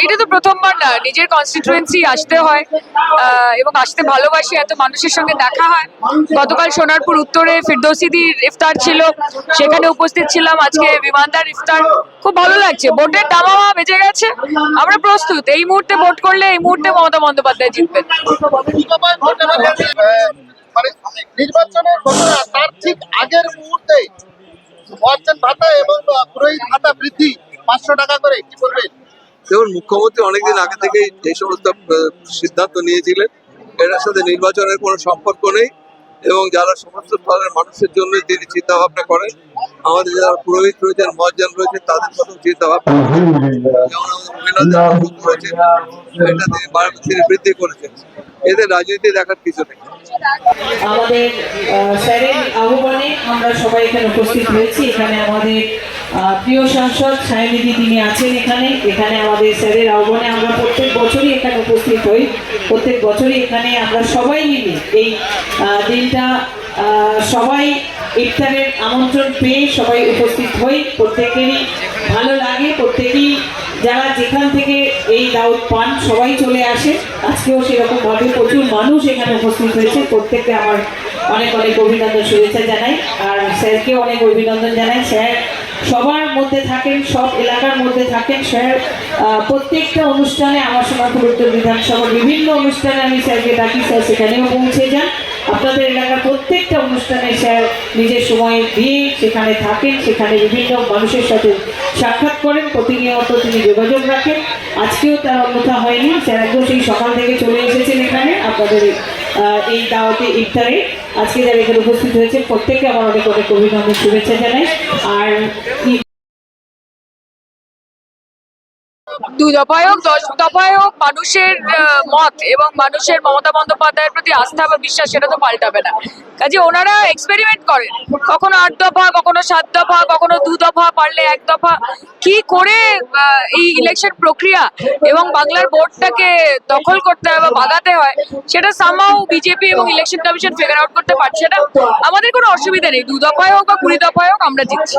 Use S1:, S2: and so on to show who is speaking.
S1: এটা তো প্রথমবার না, নিজের কনস্টিটুয়েন্সি আসতে হয় এবং আসতে ভালোবাসি, এত মানুষের সঙ্গে দেখা হয়। গতকাল সোনারপুর উত্তরে ফিরদৌসিদির ইফতার ছিল, সেখানে উপস্থিত ছিলাম। আজকে বিমানদার ইফতার, খুব ভালো লাগছে। ভোটের দামামা বেজে গেছে, আমরা প্রস্তুত। এই মুহূর্তে ভোট করলে এই মুহূর্তে মমতা বন্দ্যোপাধ্যায় জিতবেন।
S2: নির্বাচনের ঘটনা তার ঠিক আগের মুহূর্তে অর্জন ভাতা এবং পুরোহিত ভাতা বৃদ্ধি 500 টাকা করে, কি বলবেন?
S3: দেখুন, মুখ্যমন্ত্রী অনেকদিন আগে থেকেই এই সমস্ত সিদ্ধান্ত নিয়েছিলেন। এটার সাথে নির্বাচনের কোনো সম্পর্ক নেই এবং যারা সমস্ত স্তরের মানুষের জন্য তিনি চিন্তা ভাবনা করেন। আমাদের যারা পুরোহিত রয়েছেন, মহাজন রয়েছেন, তাদের কথা চিন্তা ভাবনা যেমন আমাদের মহিলাদের রয়েছে, এটা তিনি বৃদ্ধি করেছেন। এতে রাজনীতি দেখার কিছু নেই।
S4: আমাদের স্যারের আহ্বানে আমরা সবাই এখানে উপস্থিত হয়েছি। এখানে আমাদের প্রিয় সাংসদ ছায়ানিধি তিনি আছেন। এখানে আমাদের স্যারের আহ্বানে আমরা প্রত্যেক বছরই এখানে উপস্থিত হই। প্রত্যেক বছরই এখানে আমরা সবাই মিলে এই দিনটা সবাই ইফতারের আমন্ত্রণ পেয়ে সবাই উপস্থিত হই। প্রত্যেকেরই ভালো লাগে, প্রত্যেকেই যারা যেখান থেকে এই দাওয়াত পান সবাই চলে আসে। আজকেও সেরকম ভাবে প্রচুর মানুষ এখানে উপস্থিত হয়েছে। প্রত্যেককে আমার অনেক অনেক অভিনন্দন, শুভেচ্ছা জানাই। আর স্যারকেও অনেক অভিনন্দন জানাই। স্যার সবার মধ্যে থাকেন, সব এলাকার মধ্যে থাকেন। স্যার প্রত্যেকটা অনুষ্ঠানে, আমার সোনারপুর উত্তর বিধানসভার বিভিন্ন অনুষ্ঠানে আমি স্যারকে ডাকি, স্যার সেখানেও পৌঁছে যান। আপনাদের এলাকার প্রত্যেকটা অনুষ্ঠানে স্যার নিজের সময় দিয়ে সেখানে থাকেন, সেখানে বিভিন্ন মানুষের সাথে সাক্ষাৎ করেন, প্রতিনিয়ত তিনি যোগাযোগ রাখেন। আজকেও তার অন্যথা হয়নি। স্যার একদম সেই সকাল থেকে চলে এসেছেন এখানে আপনাদের এই দাওয়াতে ইফতারে। আজকে যারা এখানে উপস্থিত হয়েছেন প্রত্যেককে আমার অনেক অনেক অভিনন্দন, শুভেচ্ছা জানাই। আর
S1: 2 দফায় হোক 10 দফায় হোক, মানুষের মত এবং মানুষের মমতা বন্দ্যোপাধ্যায়ের প্রতি আস্থা বা বিশ্বাস সেটা তো পাল্টাবে না। কাজে ওনারা এক্সপেরিমেন্ট করেন, কখনো 8 দফা, কখনো 7 দফা, কখনো 2 দফা, পারলে 1 দফা, কি করে এই ইলেকশন প্রক্রিয়া এবং বাংলার ভোটটাকে দখল করতে হয় বা বাগাতে হয় সেটা সামহাউ বিজেপি এবং ইলেকশন কমিশন ফিগার আউট করতে পারছে না। আমাদের কোনো অসুবিধা নেই, 2 দফায় হোক বা 20 দফায় হোক আমরা জিতছি।